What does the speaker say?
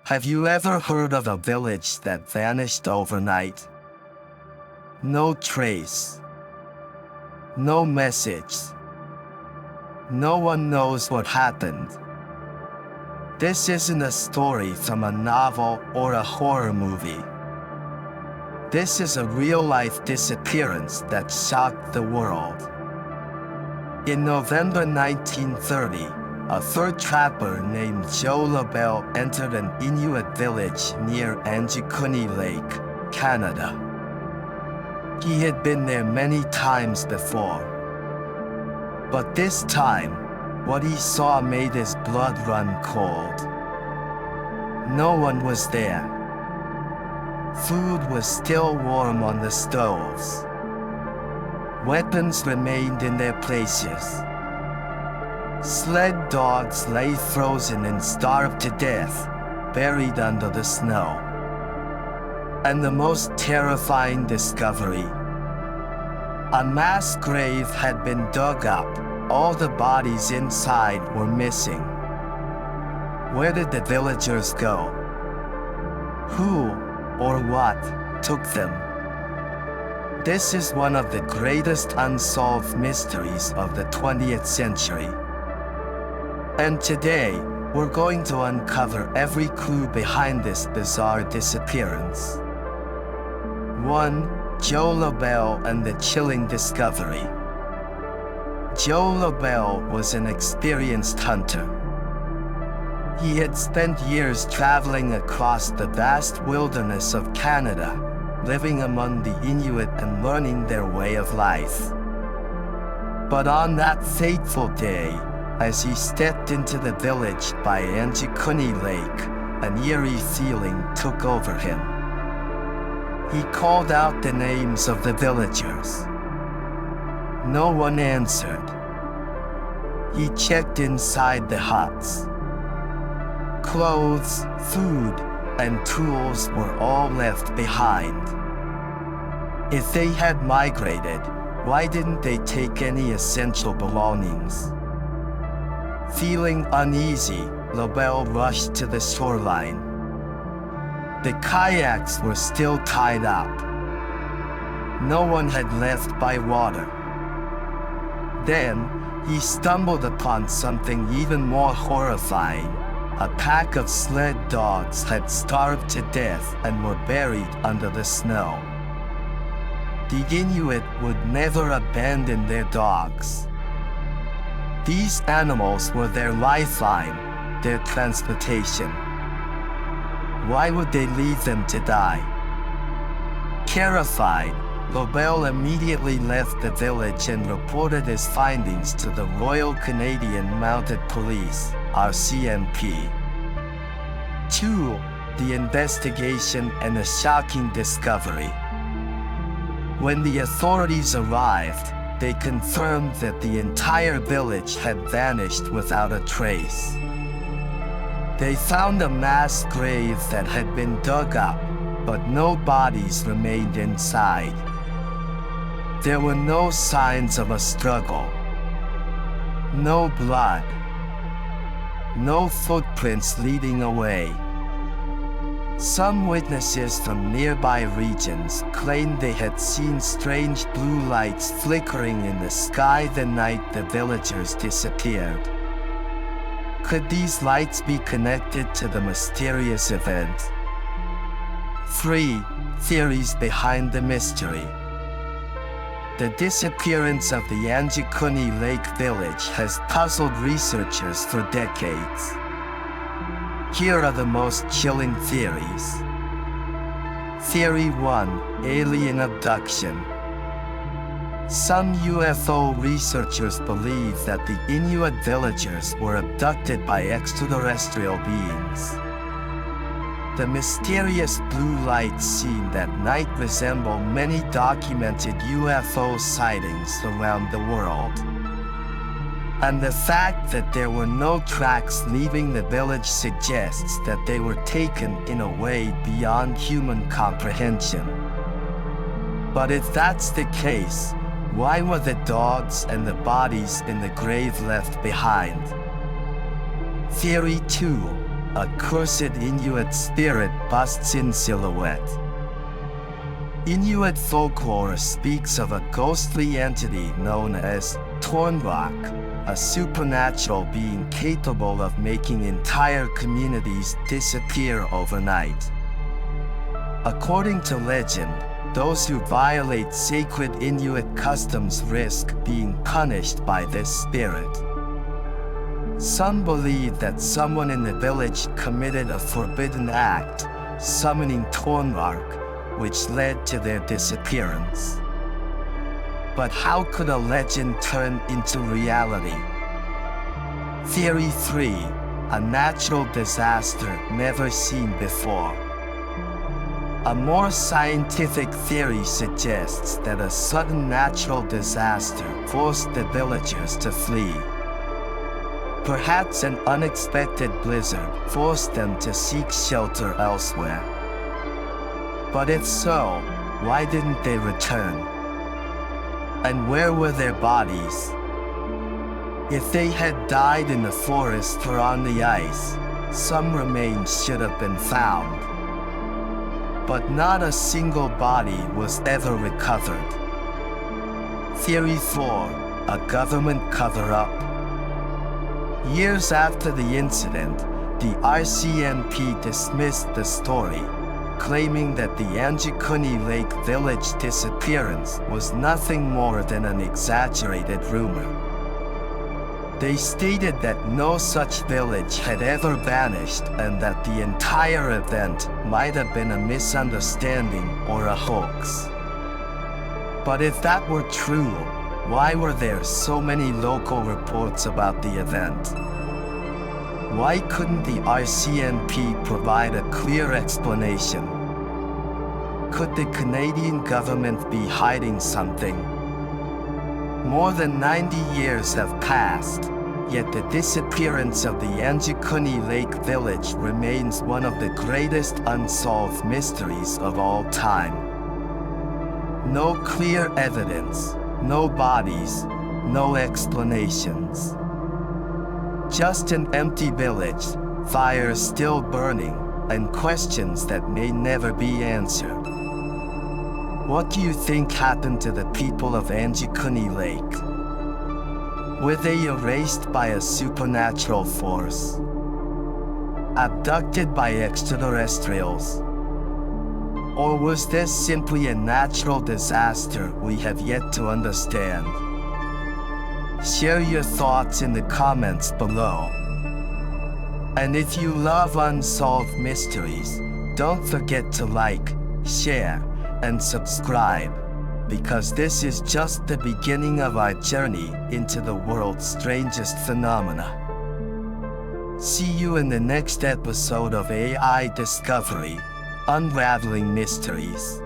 Have you ever heard of a village that vanished overnight? No trace. No message. No one knows what happened. This isn't a story from a novel or a horror movie. This is a real-life disappearance that shocked the world. In November 1930, a fur trapper named Joe LaBelle entered an Inuit village near Angikuni Lake, Canada. He had been there many times before. But this time, what he saw made his blood run cold. No one was there. Food was still warm on the stoves. Weapons remained in their places. Sled dogs lay frozen and starved to death, buried under the snow. And the most terrifying discovery: a mass grave had been dug up. All the bodies inside were missing. Where did the villagers go? Who or what took them? This is one of the greatest unsolved mysteries of the 20th century. And today, we're going to uncover every clue behind this bizarre disappearance. 1. Joe LaBelle and the chilling discovery. Joe LaBelle was an experienced hunter. He had spent years traveling across the vast wilderness of Canada, living among the Inuit and learning their way of life. But on that fateful day, as he stepped into the village by Angikuni Lake, an eerie feeling took over him. He called out the names of the villagers. No one answered. He checked inside the huts. Clothes, food, and tools were all left behind. If they had migrated, why didn't they take any essential belongings? Feeling uneasy, LaBelle rushed to the shoreline. The kayaks were still tied up. No one had left by water. Then, he stumbled upon something even more horrifying. A pack of sled dogs had starved to death and were buried under the snow. The Inuit would never abandon their dogs. These animals were their lifeline, their transportation. Why would they leave them to die? Terrified, LaBelle immediately left the village and reported his findings to the Royal Canadian Mounted Police, RCMP. 2. The investigation and a shocking discovery. When the authorities arrived, they confirmed that the entire village had vanished without a trace. They found a mass grave that had been dug up, but no bodies remained inside. There were no signs of a struggle. No blood. No footprints leading away. Some witnesses from nearby regions claimed they had seen strange blue lights flickering in the sky the night the villagers disappeared. Could these lights be connected to the mysterious event? 3. Theories behind the mystery. The disappearance of the Angikuni Lake Village has puzzled researchers for decades. Here are the most chilling theories. Theory 1. Alien abduction. Some UFO researchers believe that the Inuit villagers were abducted by extraterrestrial beings. The mysterious blue lights seen that night resemble many documented UFO sightings around the world. And the fact that there were no tracks leaving the village suggests that they were taken in a way beyond human comprehension. But if that's the case, why were the dogs and the bodies in the grave left behind? Theory 2. a cursed Inuit spirit busts in silhouette. Inuit folklore speaks of a ghostly entity known as Tornrock, a supernatural being capable of making entire communities disappear overnight. According to legend, those who violate sacred Inuit customs risk being punished by this spirit. Some believe that someone in the village committed a forbidden act, summoning Tornrock, which led to their disappearance. But how could a legend turn into reality? Theory 3: a natural disaster never seen before. A more scientific theory suggests that a sudden natural disaster forced the villagers to flee. Perhaps an unexpected blizzard forced them to seek shelter elsewhere. But if so, why didn't they return? And where were their bodies? If they had died in the forest or on the ice, some remains should have been found. But not a single body was ever recovered. Theory 4: a government cover-up. Years after the incident, the RCMP dismissed the story, claiming that the Angikuni Lake Village disappearance was nothing more than an exaggerated rumor. They stated that no such village had ever vanished and that the entire event might have been a misunderstanding or a hoax. But if that were true, why were there so many local reports about the event? Why couldn't the RCMP provide a clear explanation? Could the Canadian government be hiding something? More than 90 years have passed, yet the disappearance of the Angikuni Lake Village remains one of the greatest unsolved mysteries of all time. No clear evidence, no bodies, no explanations. Just an empty village, fire still burning, and questions that may never be answered. What do you think happened to the people of Angikuni Lake? Were they erased by a supernatural force? Abducted by extraterrestrials? Or was this simply a natural disaster we have yet to understand? Share your thoughts in the comments below. And if you love unsolved mysteries, don't forget to like, share, and subscribe, because this is just the beginning of our journey into the world's strangest phenomena. See you in the next episode of AI Discovery, Unraveling Mysteries.